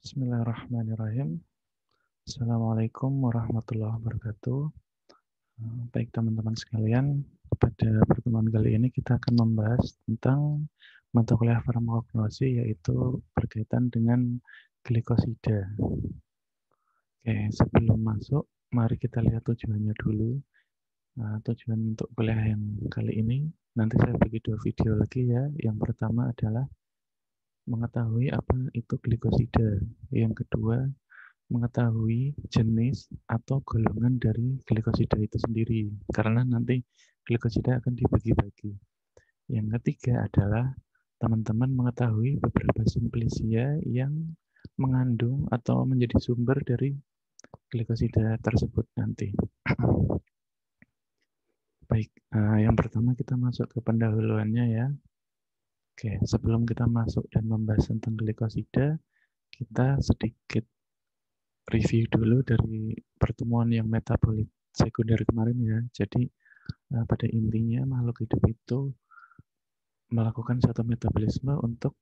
Bismillahirrahmanirrahim. Assalamualaikum warahmatullahi wabarakatuh. Baik teman-teman sekalian, pada pertemuan kali ini kita akan membahas tentang mata kuliah farmakologi, yaitu berkaitan dengan glikosida. Oke, sebelum masuk, mari kita lihat tujuannya dulu. Tujuan untuk kuliah yang kali ini, nanti saya bagi dua video lagi ya. Yang pertama adalah mengetahui apa itu glikosida. Yang kedua, mengetahui jenis atau golongan dari glikosida itu sendiri, karena nanti glikosida akan dibagi-bagi. Yang ketiga adalah teman-teman mengetahui beberapa simplisia yang mengandung atau menjadi sumber dari glikosida tersebut nanti. Baik, yang pertama kita masuk ke pendahuluannya ya. Oke, sebelum kita masuk dan membahas tentang glikosida, kita sedikit review dulu dari pertemuan yang metabolit sekunder kemarin ya. Jadi pada intinya makhluk hidup itu melakukan satu metabolisme untuk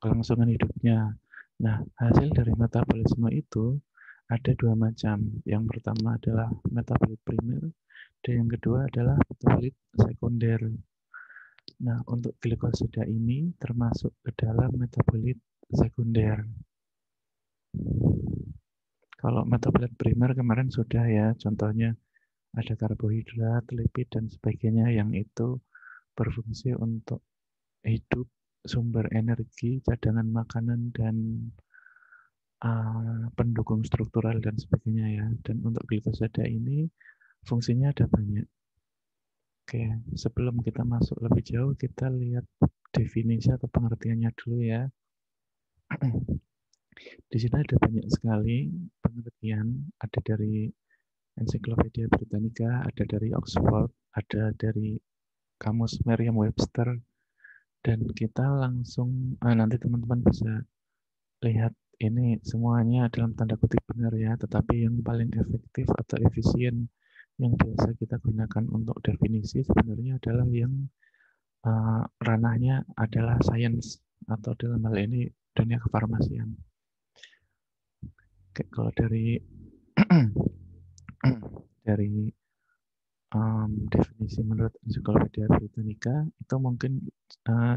kelangsungan hidupnya. Nah, hasil dari metabolisme itu ada dua macam. Yang pertama adalah metabolit primer, dan yang kedua adalah metabolit sekunder. Nah, untuk glikosida ini termasuk ke dalam metabolit sekunder. Kalau metabolit primer kemarin sudah ya, contohnya ada karbohidrat, lipid, dan sebagainya yang itu berfungsi untuk hidup, sumber energi, cadangan makanan, dan pendukung struktural dan sebagainya ya. Dan untuk glikosida ini fungsinya ada banyak. Oke, sebelum kita masuk lebih jauh, kita lihat definisi atau pengertiannya dulu ya. Di sini ada banyak sekali pengertian, ada dari Encyclopedia Britannica, ada dari Oxford, ada dari Kamus Merriam-Webster, dan kita langsung nanti teman-teman bisa lihat ini semuanya dalam tanda kutip benar ya, tetapi yang paling efektif atau efisien yang biasa kita gunakan untuk definisi sebenarnya adalah yang ranahnya adalah sains atau dalam hal ini dunia kefarmasian. Oke, kalau dari dari definisi menurut Encyclopedia Britannica itu mungkin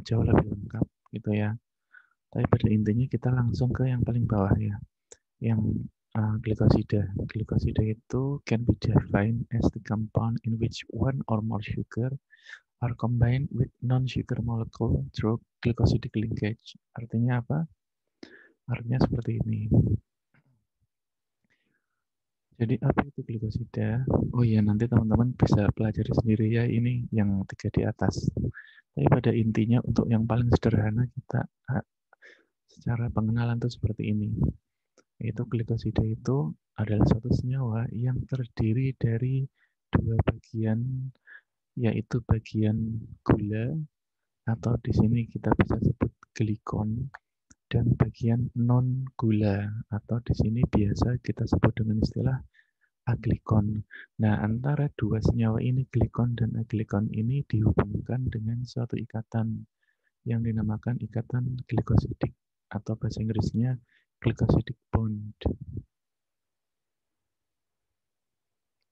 jauh lebih lengkap gitu ya. Tapi pada intinya kita langsung ke yang paling bawah ya, yang glikosida. Glikosida itu can be defined as the compound in which one or more sugar are combined with non-sugar molecule through glycosidic linkage. Artinya apa? Artinya seperti ini. Jadi apa itu glikosida? Oh iya, nanti teman-teman bisa pelajari sendiri ya, ini yang 3 di atas. Tapi pada intinya untuk yang paling sederhana kita secara pengenalan itu seperti ini. Yaitu glikosida itu adalah suatu senyawa yang terdiri dari dua bagian, yaitu bagian gula atau di sini kita bisa sebut glikon, dan bagian non gula atau di sini biasa kita sebut dengan istilah aglikon. Nah, antara dua senyawa ini, glikon dan aglikon ini dihubungkan dengan suatu ikatan yang dinamakan ikatan glikosidik atau bahasa Inggrisnya glycosidic bond.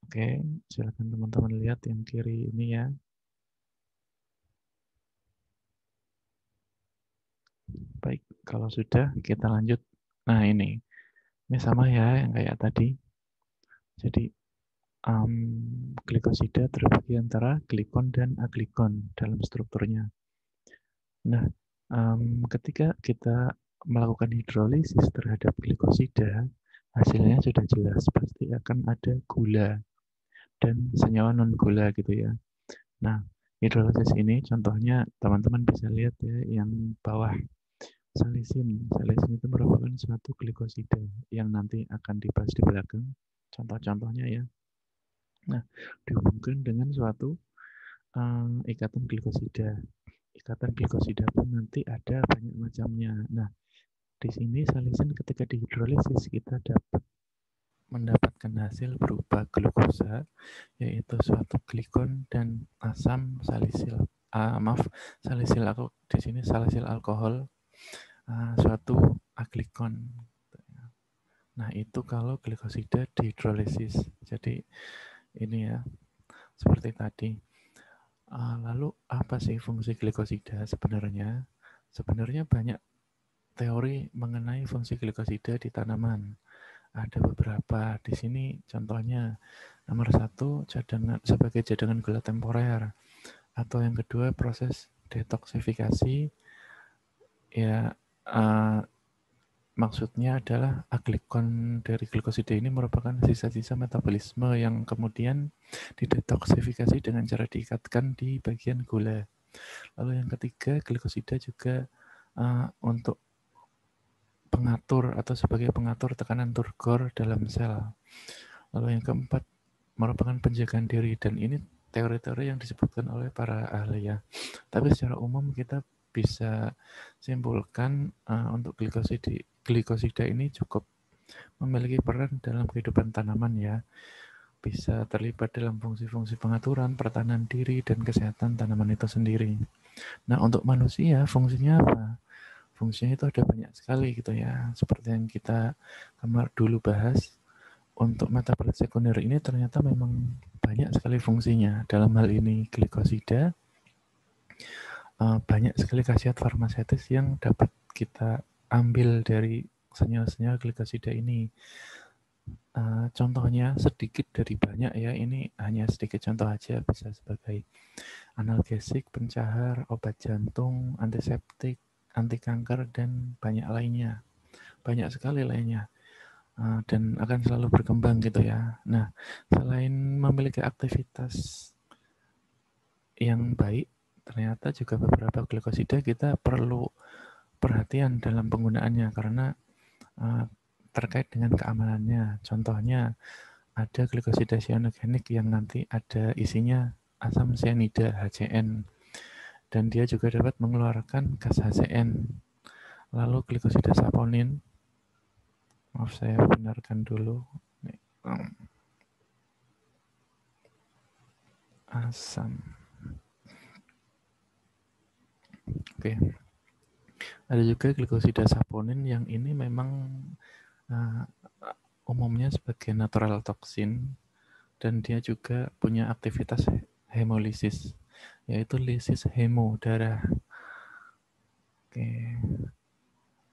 Oke, silakan teman-teman lihat yang kiri ini ya. Baik, kalau sudah kita lanjut. Nah, ini sama ya yang kayak tadi. Jadi glikosida terbagi antara glikon dan aglikon dalam strukturnya. Nah, ketika kita melakukan hidrolisis terhadap glikosida, hasilnya sudah jelas, pasti akan ada gula dan senyawa non-gula gitu ya. Nah, hidrolisis ini contohnya teman-teman bisa lihat ya, yang bawah salisin. Salisin itu merupakan suatu glikosida yang nanti akan dibahas di belakang. Contoh-contohnya ya. Nah, dihubungkan dengan suatu ikatan glikosida. Ikatan glikosida pun nanti ada banyak macamnya. Nah, di sini salisin ketika dihidrolisis kita dapat mendapatkan hasil berupa glukosa, yaitu suatu glikon dan asam salisil. Salisil aku di sini salisil alkohol, suatu aglikon. Nah, itu kalau glikosida dihidrolisis. Jadi ini ya, seperti tadi. Lalu apa sih fungsi glikosida sebenarnya? Sebenarnya banyak teori mengenai fungsi glikosida di tanaman. Ada beberapa di sini, contohnya nomor 1 sebagai cadangan gula temporer, atau yang kedua proses detoksifikasi. Ya, maksudnya adalah aglikon dari glikosida ini merupakan sisa-sisa metabolisme yang kemudian didetoksifikasi dengan cara diikatkan di bagian gula. Lalu yang ketiga, glikosida juga untuk pengatur atau sebagai pengatur tekanan turgor dalam sel. Lalu yang keempat, merupakan penjagaan diri, dan ini teori-teori yang disebutkan oleh para ahli ya. Tapi secara umum kita bisa simpulkan untuk glikosida ini cukup memiliki peran dalam kehidupan tanaman ya. Bisa terlibat dalam fungsi-fungsi pengaturan, pertahanan diri, dan kesehatan tanaman itu sendiri. Nah, untuk manusia fungsinya apa? Fungsinya itu ada banyak sekali gitu ya. Seperti yang kita dulu bahas, untuk metabolit sekunder ini ternyata memang banyak sekali fungsinya. Dalam hal ini glikosida, banyak sekali khasiat farmaseutis yang dapat kita ambil dari senyawa-senyawa glikosida ini. Contohnya sedikit dari banyak ya, ini hanya sedikit contoh aja, bisa sebagai analgesik, pencahar, obat jantung, antiseptik, anti kanker, dan banyak lainnya. Banyak sekali lainnya. Dan akan selalu berkembang gitu ya. Nah, selain memiliki aktivitas yang baik, ternyata juga beberapa glikosida kita perlu perhatian dalam penggunaannya karena terkait dengan keamanannya. Contohnya ada glikosida cyanogenik yang nanti ada isinya asam cyanida HCN, dan dia juga dapat mengeluarkan gas HCN. Lalu glikosida saponin, maaf saya benarkan dulu, asam. Oke. Ada juga glikosida saponin yang ini memang umumnya sebagai natural toksin, dan dia juga punya aktivitas hemolisis, yaitu lisis hemo darah. Oke.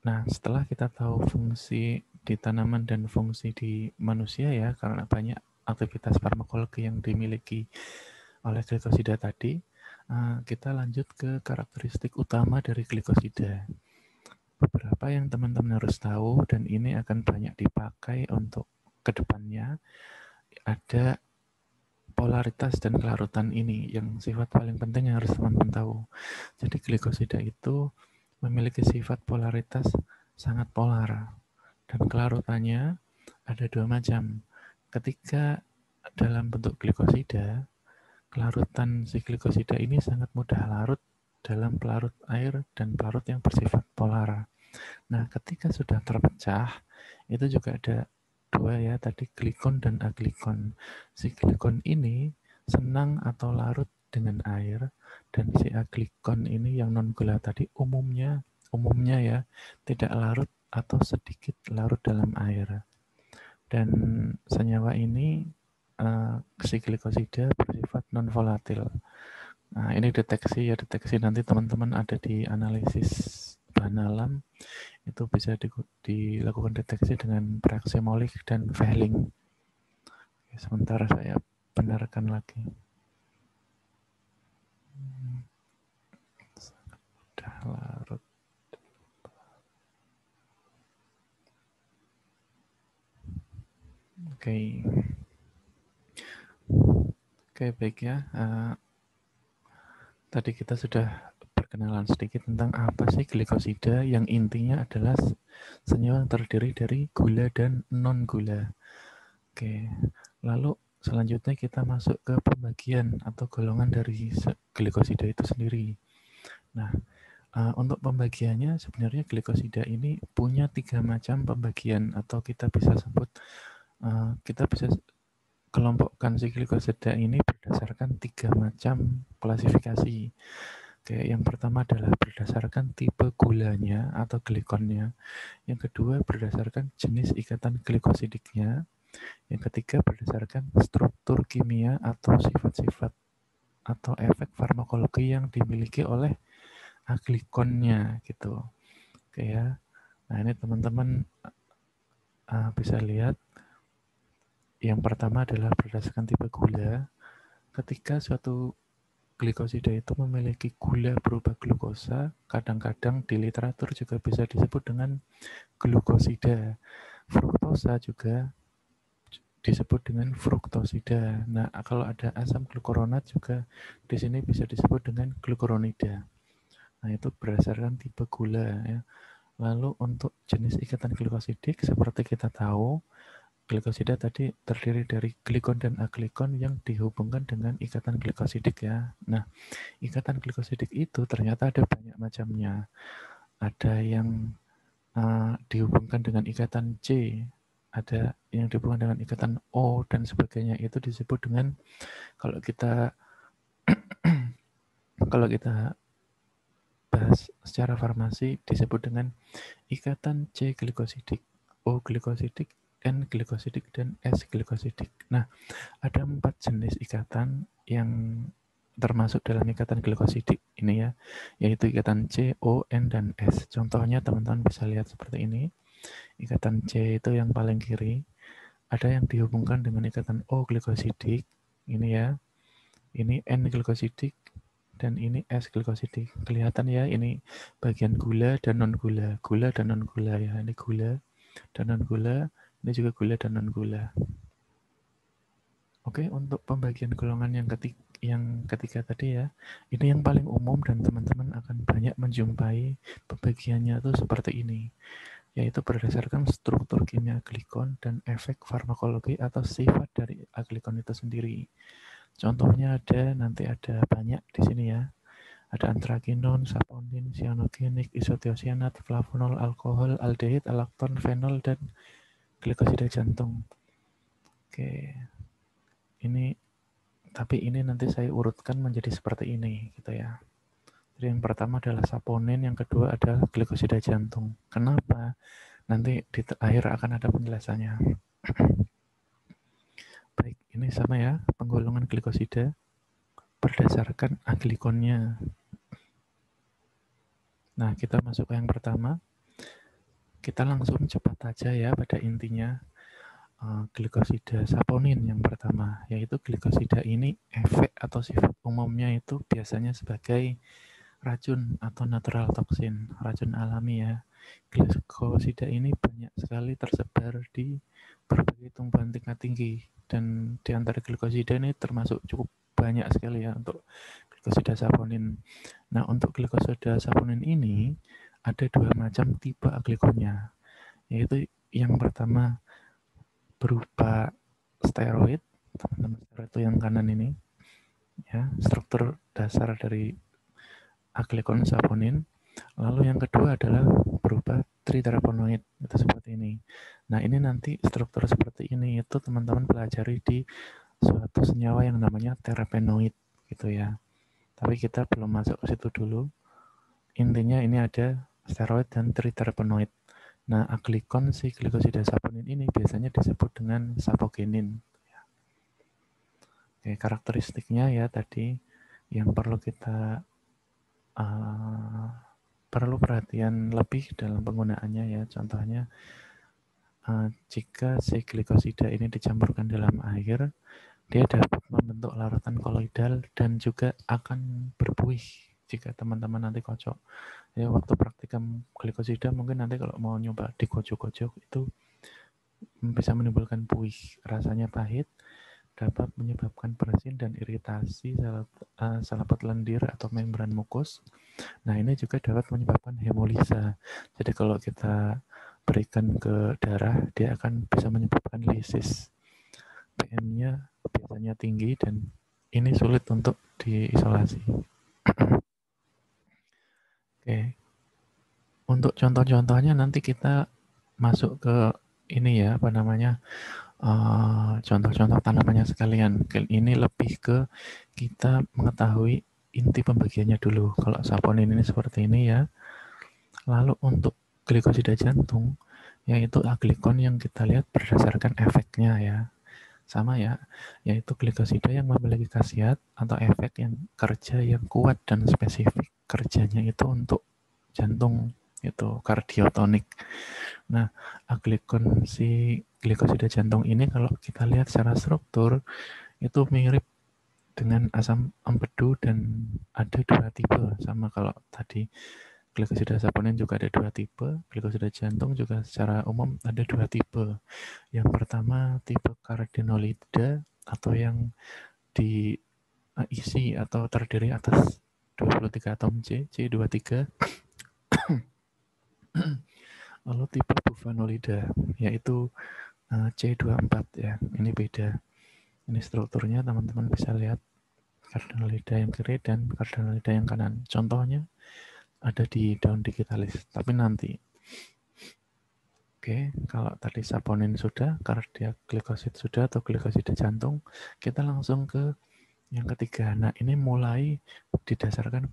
Nah, setelah kita tahu fungsi di tanaman dan fungsi di manusia ya, karena banyak aktivitas farmakologi yang dimiliki oleh glikosida tadi, kita lanjut ke karakteristik utama dari glikosida. Beberapa yang teman-teman harus tahu, dan ini akan banyak dipakai untuk kedepannya, ada polaritas dan kelarutan ini yang sifat paling penting yang harus teman-teman tahu. Jadi glikosida itu memiliki sifat polaritas sangat polar, dan kelarutannya ada 2 macam. Ketika dalam bentuk glikosida, kelarutan si glikosida ini sangat mudah larut dalam pelarut air dan pelarut yang bersifat polar. Nah, ketika sudah terpecah, itu juga ada 2 ya, tadi glikon dan aglikon. Si glikon ini senang atau larut dengan air, dan si aglikon ini yang non gula tadi umumnya ya tidak larut atau sedikit larut dalam air. Dan senyawa ini si glikosida bersifat non volatil. Nah, ini deteksi nanti teman-teman ada di analisis bahan alam, itu bisa dilakukan deteksi dengan reaksi Molich dan Fehling. Sementara saya benarkan lagi. Sudah larut. Oke, baik ya. Tadi kita sudah perkenalan sedikit tentang apa sih glikosida, yang intinya adalah senyawa yang terdiri dari gula dan non-gula. Oke, lalu selanjutnya kita masuk ke pembagian atau golongan dari glikosida itu sendiri. Nah, untuk pembagiannya sebenarnya glikosida ini punya 3 macam pembagian, atau kita bisa sebut, kita bisa kelompokkan si glikosida ini berdasarkan 3 macam klasifikasi. Oke, yang pertama adalah berdasarkan tipe gulanya atau glikonnya. Yang kedua berdasarkan jenis ikatan glikosidiknya. Yang ketiga berdasarkan struktur kimia atau sifat-sifat atau efek farmakologi yang dimiliki oleh aglikonnya gitu. Oke ya. Nah, ini teman-teman bisa lihat. Yang pertama adalah berdasarkan tipe gula. Ketika suatu glikosida itu memiliki gula berubah glukosa, kadang-kadang di literatur juga bisa disebut dengan glukosida. Fruktosa juga disebut dengan fruktosida. Nah, kalau ada asam glukuronat juga di sini bisa disebut dengan glukuronida. Nah, itu berdasarkan tipe gula ya. Lalu untuk jenis ikatan glikosidik seperti kita tahu, glikosida tadi terdiri dari glikon dan aglikon yang dihubungkan dengan ikatan glikosidik ya. Nah, ikatan glikosidik itu ternyata ada banyak macamnya. Ada yang dihubungkan dengan ikatan C, ada yang dihubungkan dengan ikatan O dan sebagainya. Itu disebut dengan kalau kita bahas secara farmasi disebut dengan ikatan C glikosidik, O glikosidik, N glikosidik, dan S glikosidik. Nah, ada 4 jenis ikatan yang termasuk dalam ikatan glikosidik ini ya, yaitu ikatan C, O, N, dan S. Contohnya teman-teman bisa lihat seperti ini. Ikatan C itu yang paling kiri, ada yang dihubungkan dengan ikatan O glikosidik, ini ya, ini N glikosidik, dan ini S glikosidik. Kelihatan ya, ini bagian gula dan non-gula, gula dan non-gula ya, ini gula dan non-gula, ini juga gula dan non-gula. Oke, untuk pembagian golongan yang ketiga tadi ya, ini yang paling umum dan teman-teman akan banyak menjumpai pembagiannya itu seperti ini, yaitu berdasarkan struktur kimia glikon dan efek farmakologi atau sifat dari aglikon itu sendiri. Contohnya nanti ada banyak di sini ya. Ada antrakinon, saponin, cyanogenik, isothiocyanat, flavonol, alkohol, aldehid, alakton, fenol, dan glikosida jantung. Oke, tapi ini nanti saya urutkan menjadi seperti ini gitu ya. Jadi yang pertama adalah saponin, yang kedua adalah glikosida jantung. Kenapa? Nanti di akhir akan ada penjelasannya. Baik, ini sama ya, penggolongan glikosida berdasarkan aglikonnya. Nah, kita masuk ke yang pertama. Kita langsung cepat aja ya pada intinya. Glikosida saponin yang pertama, yaitu glikosida ini efek atau sifat umumnya itu biasanya sebagai racun atau natural toxin, racun alami ya. Glikosida ini banyak sekali tersebar di berbagai tumbuhan tingkat tinggi, dan di antara glikosida ini termasuk cukup banyak sekali ya untuk glikosida saponin. Nah, untuk glikosida saponin ini ada 2 macam tipe aglikonnya, yaitu yang pertama berupa steroid, teman-teman, steroid itu yang kanan ini ya, struktur dasar dari aglikon saponin. Lalu yang kedua adalah berupa triterpenoid, itu seperti ini. Nah, ini nanti struktur seperti ini itu teman-teman pelajari di suatu senyawa yang namanya terpenoid gitu ya. Tapi kita belum masuk ke situ dulu. Intinya ini ada steroid dan triterpenoid. Nah, aglikon si glikosida saponin ini biasanya disebut dengan sapogenin. Oke, karakteristiknya ya tadi yang perlu kita perlu perhatian lebih dalam penggunaannya ya. Contohnya, jika si glikosida ini dicampurkan dalam air, dia dapat membentuk larutan koloidal dan juga akan berbuih jika teman-teman nanti kocok. Ya, waktu praktikum glikosida mungkin nanti kalau mau nyoba dikocok-kocok itu bisa menimbulkan buih, rasanya pahit, dapat menyebabkan bersin dan iritasi selaput lendir atau membran mukus. Nah, ini juga dapat menyebabkan hemolisa. Jadi kalau kita berikan ke darah, dia akan bisa menyebabkan lisis. PM-nya biasanya tinggi dan ini sulit untuk diisolasi. Oke. Untuk contoh-contohnya nanti kita masuk ke ini ya, apa namanya, contoh-contoh tanamannya sekalian. Ini lebih ke kita mengetahui inti pembagiannya dulu. Kalau saponin ini seperti ini ya. Lalu untuk glikosida jantung, yaitu aglikon yang kita lihat berdasarkan efeknya ya. Sama ya, yaitu glikosida yang memiliki khasiat atau efek yang kerja yang kuat dan spesifik. Kerjanya itu untuk jantung, itu kardiotonik. Nah, aglikon si glikosida jantung ini kalau kita lihat secara struktur itu mirip dengan asam empedu dan ada dua tipe. Sama kalau tadi glikosida saponin juga ada dua tipe, glikosida jantung juga secara umum ada dua tipe. Yang pertama tipe cardenolida atau yang diisi atau terdiri atas 23 atom C23. Lalu tipe buvanolida yaitu C24 ya. Ini beda. Ini strukturnya teman-teman bisa lihat cardenolida yang kiri dan cardenolida yang kanan. Contohnya ada di daun digitalis, tapi nanti. Oke, kalau tadi saponin sudah, kardiak glikosid sudah atau glikosida jantung, kita langsung ke yang ketiga. Nah, ini mulai berdasarkan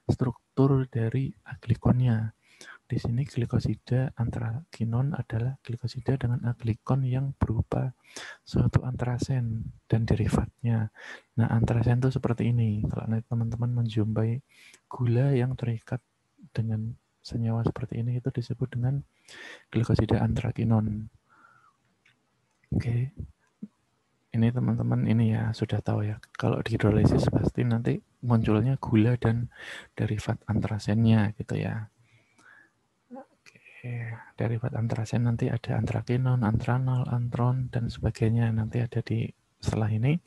struktur dari aglikonnya. Di sini glikosida antrakinon adalah glikosida dengan aglikon yang berupa suatu antrasen dan derivatnya. Nah, antrasen itu seperti ini. Kalau teman-teman menjumpai gula yang terikat dengan senyawa seperti ini, itu disebut dengan glikosida antrakinon. Oke. Ini teman-teman ini ya sudah tahu ya. Kalau di hidrolisis pasti nanti munculnya gula dan derivat antrasennya gitu ya. Oke, derivat antrasen nanti ada antrakinon, antranol, antron dan sebagainya nanti ada di setelah ini.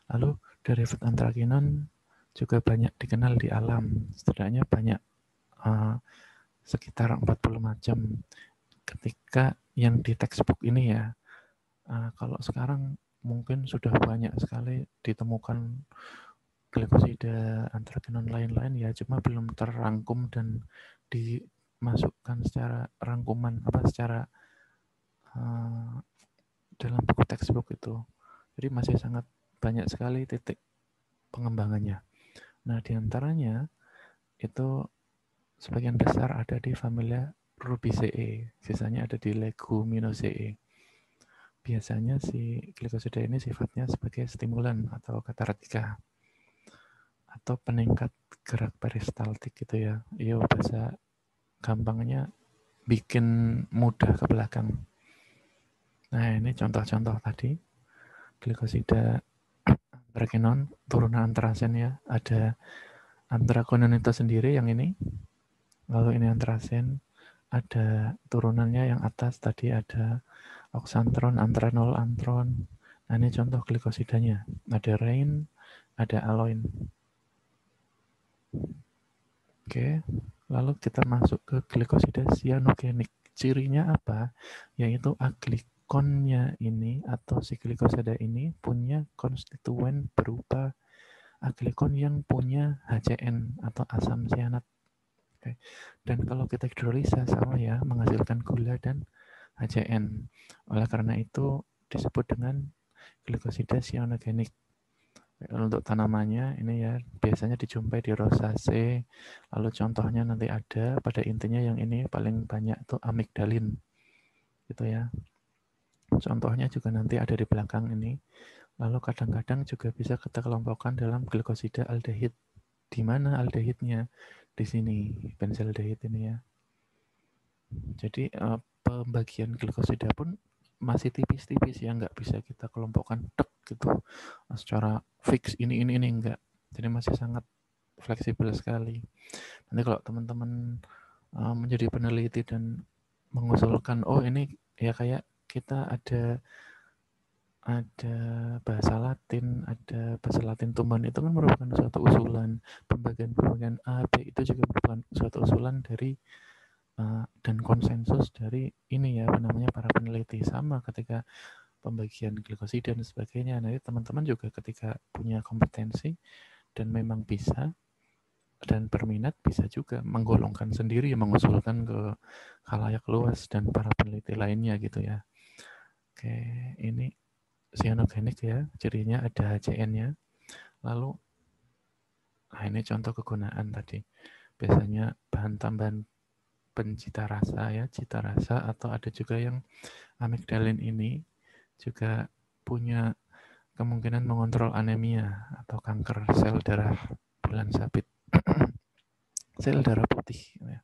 Lalu derivat antrakinon juga banyak dikenal di alam. Setidaknya banyak sekitar 40 macam. Ketika yang di textbook ini ya, kalau sekarang mungkin sudah banyak sekali ditemukan glikosida antrakinon lain-lain ya, cuma belum terrangkum dan dimasukkan secara rangkuman secara dalam buku textbook itu. Jadi masih sangat banyak sekali titik pengembangannya. Nah, diantaranya itu sebagian besar ada di familia Rubiaceae, sisanya ada di Leguminosae. Biasanya si glikosida ini sifatnya sebagai stimulan atau kataratika atau peningkat gerak peristaltik gitu ya. Iya, bahasa gampangnya bikin mudah ke belakang. Nah, ini contoh-contoh tadi. Glikosida antrakinon, turunan antrasen ya. Ada antrakinon itu sendiri yang ini. Lalu ini antrasen. Ada turunannya yang atas tadi ada oksantron, antranol, antron. Nah, ini contoh glikosidanya. Ada rein, ada aloin. Oke, lalu kita masuk ke glikosida cyanogenik. Cirinya apa? Yaitu aglikonnya ini atau si glikosida ini punya konstituen berupa aglikon yang punya HCN atau asam cyanat. Oke. Dan kalau kita hidrolisa sama ya, menghasilkan gula dan HCN. Oleh karena itu disebut dengan glikosida cyanogenik. Untuk tanamannya ini ya biasanya dijumpai di rosacea. Lalu contohnya nanti ada pada intinya yang ini paling banyak tuh amigdalin gitu ya. Contohnya juga nanti ada di belakang ini. Lalu kadang-kadang juga bisa kita kelompokkan dalam glikosida aldehid. Di mana aldehidnya? Di sini, benzaldehid ini ya. Jadi pembagian glikosida pun masih tipis-tipis ya, nggak bisa kita kelompokkan tek gitu secara fix ini enggak. Jadi masih sangat fleksibel sekali. Nanti kalau teman-teman menjadi peneliti dan mengusulkan, oh ini ya kayak kita ada bahasa Latin, ada bahasa Latin tumbuhan itu kan merupakan suatu usulan. Pembagian A, B itu juga merupakan suatu usulan dari dan konsensus dari ini ya, namanya para peneliti. Sama ketika pembagian glikosida dan sebagainya. Nanti teman-teman juga ketika punya kompetensi dan memang bisa dan berminat bisa juga menggolongkan sendiri, mengusulkan ke khalayak luas dan para peneliti lainnya gitu ya. Oke, ini cyanogenik ya, cirinya ada HCN-nya. Lalu Nah, ini contoh kegunaan tadi. Biasanya bahan tambahan pencita rasa ya, cita rasa, atau ada juga yang amigdalin ini juga punya kemungkinan mengontrol anemia atau kanker sel darah bulan sabit, sel darah putih. Ya.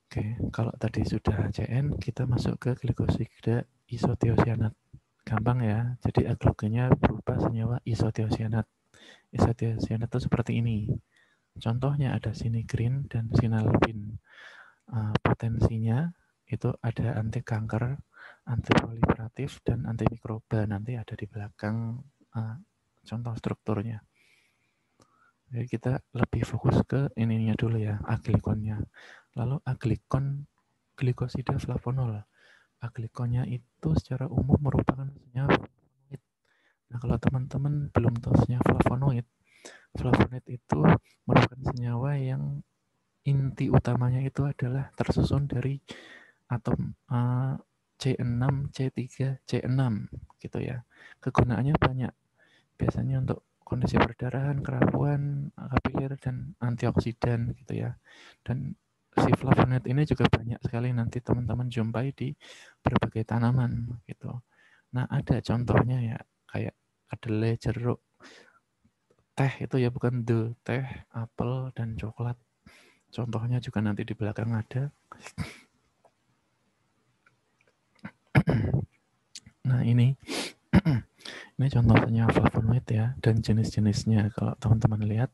Oke, kalau tadi sudah HCN, kita masuk ke glikosida isotiosianat. Gampang ya, jadi aglukenya berupa senyawa isotiosianat. Isotiosianat itu seperti ini. Contohnya ada sinigrin dan sinalbin. Potensinya itu ada anti kanker, anti proliferatif, dan anti mikroba. Nanti ada di belakang contoh strukturnya. Jadi kita lebih fokus ke ininya dulu ya, aglikonnya. Lalu aglikon glikosida flavonol. Aglikonnya itu secara umum merupakan senyawa flavonoid. Nah, kalau teman-teman belum tahu senyawa flavonoid, flavonoid itu merupakan senyawa yang inti utamanya itu adalah tersusun dari atom C6, C3, C6 gitu ya. Kegunaannya banyak. Biasanya untuk kondisi perdarahan, kerapuan, kapiler, dan antioksidan gitu ya. Dan si flavonoid ini juga banyak sekali nanti teman-teman jumpai di berbagai tanaman gitu. Nah, ada contohnya ya, kayak kedelai, jeruk, teh itu ya, bukan teh, apel, dan coklat. Contohnya juga nanti di belakang ada. Nah, ini contohnya flavonoid ya, dan jenis-jenisnya. Kalau teman-teman lihat,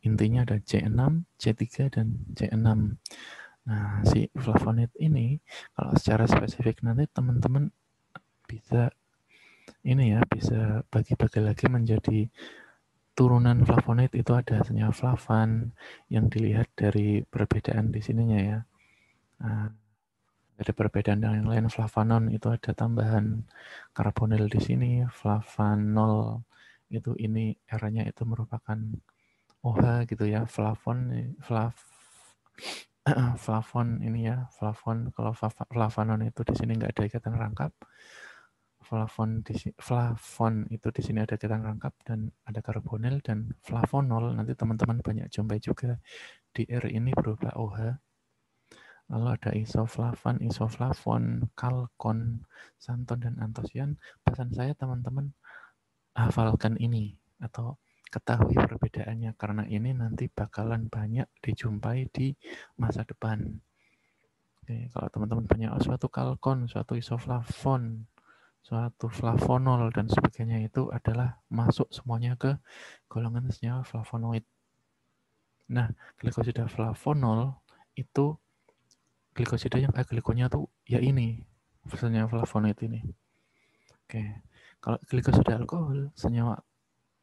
intinya ada C6, C3, dan C6. Nah, si flavonoid ini, kalau secara spesifik nanti teman-teman bisa ini ya, bisa bagi-bagi lagi menjadi turunan flavonoid. Itu ada senyawa flavan yang dilihat dari perbedaan di sininya ya. Nah, ada perbedaan dengan yang lain. Flavanon itu ada tambahan karbonil di sini. Flavanol itu ini R-nya itu merupakan OH gitu ya. Flavon ini ya, flavon. Kalau flavanon itu di sini nggak ada ikatan rangkap. Flavon itu di sini ada ikatan rangkap dan ada karbonil, dan flavonol nanti teman-teman banyak jumpai juga di R ini berupa OH. Lalu ada isoflavan, isoflavon, kalkon, santon, dan antosian. Pesan saya teman-teman hafalkan ini atau ketahui perbedaannya, karena ini nanti bakalan banyak dijumpai di masa depan. Oke, kalau teman-teman punya suatu kalkon, suatu isoflavon, suatu flavonol, dan sebagainya, itu adalah masuk semuanya ke golongan senyawa flavonoid. Nah, glikosida flavonol itu glikosida yang aglikonya tuh ya ini, senyawa flavonoid ini. Oke, kalau glikosida alkohol, senyawa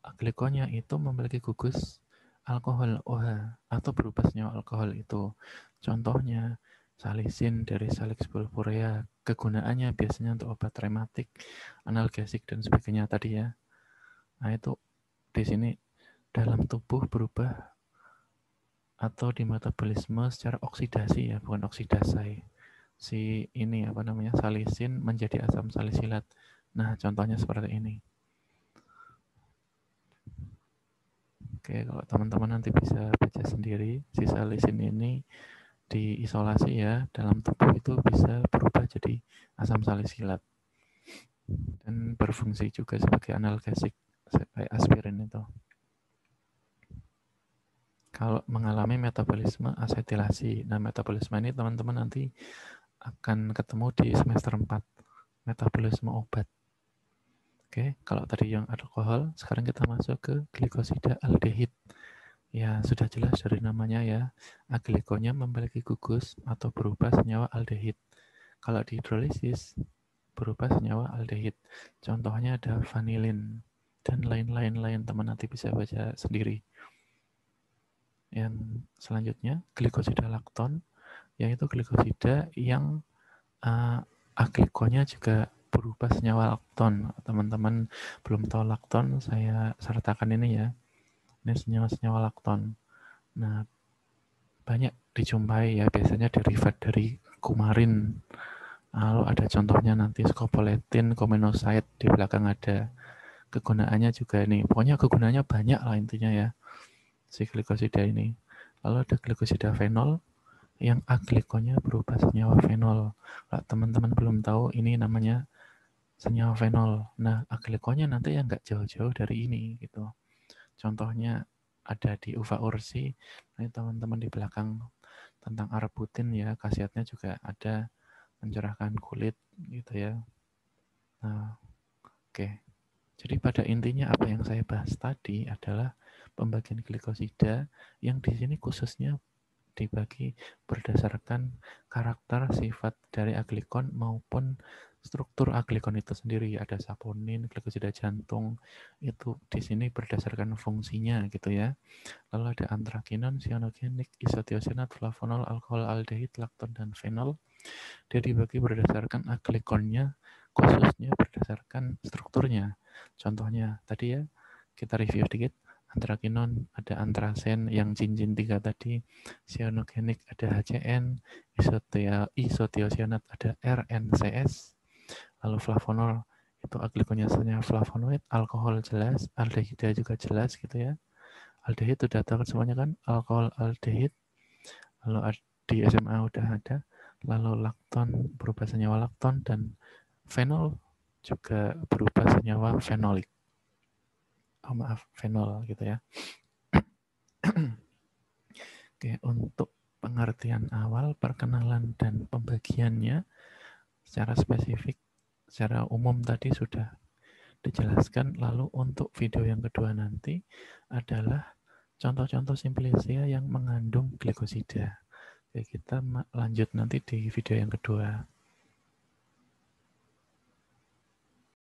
aglikonya itu memiliki gugus alkohol OH atau berupa senyawa alkohol itu. Contohnya salisin dari Salix purpurea. Kegunaannya biasanya untuk obat rematik, analgesik, dan sebagainya tadi ya. Nah, itu di sini dalam tubuh berubah atau di metabolisme secara oksidasi ya, bukan oksidasi. Si ini apa namanya, salisin menjadi asam salisilat. Nah, contohnya seperti ini. Oke, kalau teman-teman nanti bisa baca sendiri, si salisin ini diisolasi ya, dalam tubuh itu bisa berubah jadi asam salisilat dan berfungsi juga sebagai analgesik kayak aspirin itu. Kalau mengalami metabolisme asetilasi. Nah, metabolisme ini teman-teman nanti akan ketemu di semester 4, metabolisme obat. Oke, kalau tadi yang alkohol, sekarang kita masuk ke glikosida aldehid. Ya, sudah jelas dari namanya ya, aglikonya memiliki gugus atau berupa senyawa aldehid. Kalau dihidrolisis, berupa senyawa aldehid. Contohnya ada vanilin dan lain-lain, teman nanti bisa baca sendiri. Yang selanjutnya glikosida lakton, yaitu glikosida yang aglikonya juga berubah senyawa lakton. Teman-teman belum tahu lakton, saya sertakan ini ya. Ini senyawa-senyawa lakton. Nah, banyak dijumpai ya, biasanya derivat dari kumarin. Lalu ada contohnya nanti scopoletin, kominosid, di belakang ada kegunaannya juga nih. Pokoknya kegunaannya banyak lah intinya ya, si glikosida ini. Lalu ada glikosida fenol, yang aglikonnya berubah senyawa fenol. Kalau teman-teman belum tahu, ini namanya senyawa fenol. Nah, aglikonnya nanti yang nggak jauh-jauh dari ini gitu. Contohnya ada di uva ursi. Nah, teman-teman di belakang tentang arbutin ya, khasiatnya juga ada mencerahkan kulit gitu ya. Nah, oke. Jadi pada intinya apa yang saya bahas tadi adalah pembagian glikosida yang di sini khususnya dibagi berdasarkan karakter sifat dari aglikon maupun struktur aglikon itu sendiri. Ada saponin, glikosida jantung, itu di sini berdasarkan fungsinya gitu ya. Lalu ada antrakinon, cyanogenik, isotiosinat, flavonol, alkohol, aldehid, lakton, dan fenol. Dia dibagi berdasarkan aglikonnya, khususnya berdasarkan strukturnya. Contohnya tadi ya, kita review sedikit. Antrakinon ada antrasen yang cincin 3 tadi, cyanogenik ada HCN, isotiosinat ada RNCS, lalu flavonol itu aglikonnya flavonoid, alkohol jelas, aldehida juga jelas gitu ya. Aldehid udah tahu semuanya kan, alkohol aldehid, lalu di SMA udah ada, lalu lakton berubah senyawa lakton, dan fenol juga berubah senyawa fenolik. Oh maaf, fenol gitu ya. Oke, untuk pengertian awal, perkenalan dan pembagiannya secara spesifik, secara umum tadi sudah dijelaskan. Lalu untuk video yang kedua nanti adalah contoh-contoh simplicia yang mengandung glikosida. Oke, kita lanjut nanti di video yang kedua.